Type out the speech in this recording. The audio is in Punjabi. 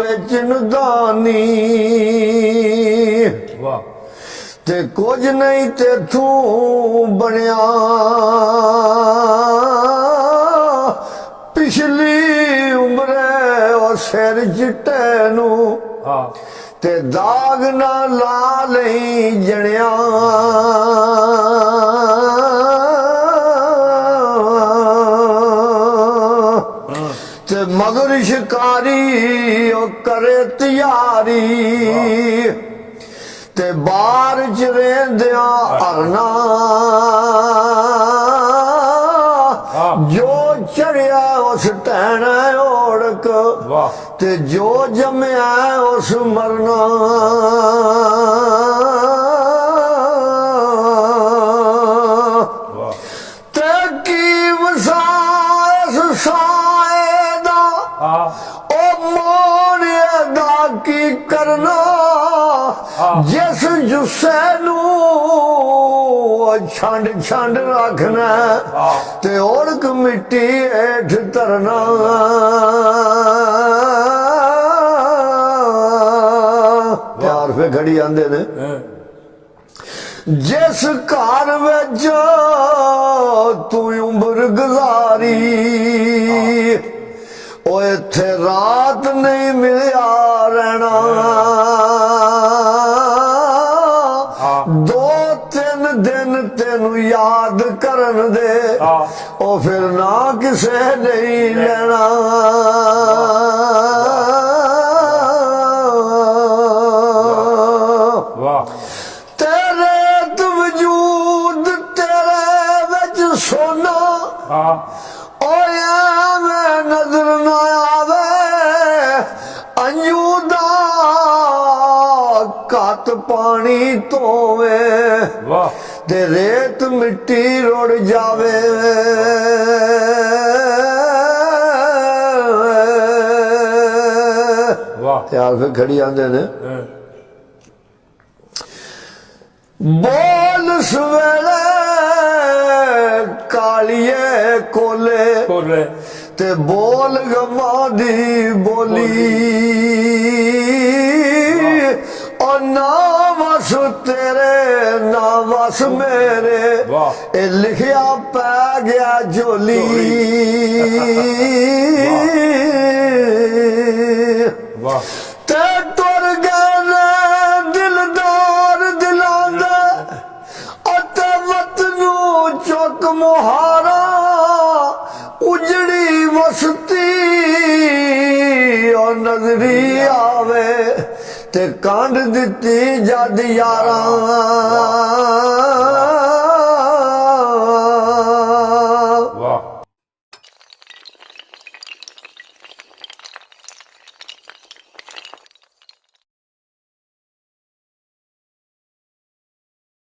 ਵਿੱਚ ਨਦਾਨੀ ਵਾਹ ਤੇ ਕੁਝ ਨਹੀਂ ਤੇਥੋਂ ਬਣਿਆ ਪਿਛਲੀ ਉਮਰੇ ਉਹ ਸਿਰ ਚਿੱਟੇ ਨੂੰ ਹਾਂ ਤੇ ਦਾਗ ਨਾ ਲਾ ਲਈ ਜਣਿਆ ਤੇ ਮਗਰ ਸ਼ਿਕਾਰੀ ਉਹ ਕਰੇ ਤਿਆਰੀ ਤੇ ਬਾਹਰ ਚ ਰਹਿੰਦਿਆਂ ਅਰਨਾ ਜੋ ਚੜਿਆ ਉਸ ਟੈਣ ਓੜਕ ਵਾਹ ਤੇ ਜੋ ਜੰਮਿਆ ਉਸ ਮਰਨਾ ਵਾਹ ਤੇ ਕੀ ਵਸਾਇਸ ਸਾਏ ਦਾ ਹਾਂ ਉਹ ਮੋਹਣੇ ਦਾ ਕੀ ਕਰਨਾ ਜਿਸ ਜੁੱਸੇ ਨੂੰ ਛੰਡ ਛੰਡ ਰੱਖਣਾ ਤੇ ਔੜਕ ਮਿੱਟੀ ਹੇਠ ਧਰਨਾ ਪਿਆਰ ਫੇ ਘੜੀ ਆਂਦੇ ਨੇ ਜਿਸ ਘਰ ਵਿੱਚ ਤੂੰ ਉਮਰ ਗੁਜ਼ਾਰੀ ਉਹ ਇੱਥੇ ਰਾਤ ਨਹੀਂ ਮਿਲਿਆ ਰਹਿਣਾ ਦੋ ਤਿੰਨ ਦਿਨ ਤੈਨੂੰ ਯਾਦ ਕਰਨ ਦੇ ਉਹ ਫਿਰ ਨਾ ਕਿਸੇ ਨਹੀਂ ਲੈਣਾ ਵਾਹ ਤੇਰੇ ਤੇ ਵਜੂਦ ਤੇਰੇ ਵਿੱਚ ਸੋਨਾ ਹਾਂ ਓਏ ਮੈਂ ਨਜ਼ਰ ਨਾ ਆਵੇ ਅੰਜੂ ਦਾ ਘੱਟ ਪਾਣੀ ਧੋਵੇ ਵਾਹ ਤੇ ਰੇਤ ਮਿੱਟੀ ਰੁੜ ਜਾਵੇ ਵਾਹ ਤਿਆਰ ਫਿਰ ਖੜੀ ਆਂਦੇ ਨੇ ਬੋਲ ਸਵੇਲੇ ਕਾਲੀਏ ਕੋਲੇ ਕੋਲੇ ਤੇ ਬੋਲ ਗਮਾਂ ਦੀ ਬੋਲੀ ਉਹ ਨਾ ਵਸ ਤੇਰੇ ਨਾ ਵਸ ਮੇਰੇ ਵਾਹ ਇਹ ਲਿਖਿਆ ਪੈ ਗਿਆ ਝੋਲੀ ਵਾਹ ਤੇ ਤੁਰ ਗਏ ਨੇ ਦਿਲਦਾਰ ਦਿਲਾਂ ਦੇ ਅਤੇ ਵਤ ਨੂੰ ਚੁੱਕ ਮੁਹਾਰਾ ਉਜੜੀ ਵਸਤੀ ਉਹ ਨਜ਼ਰੀ ਆਵੇ ਤੇ ਕੰਢ ਦਿੱਤੀ ਜਦ ਯਾਰਾਂ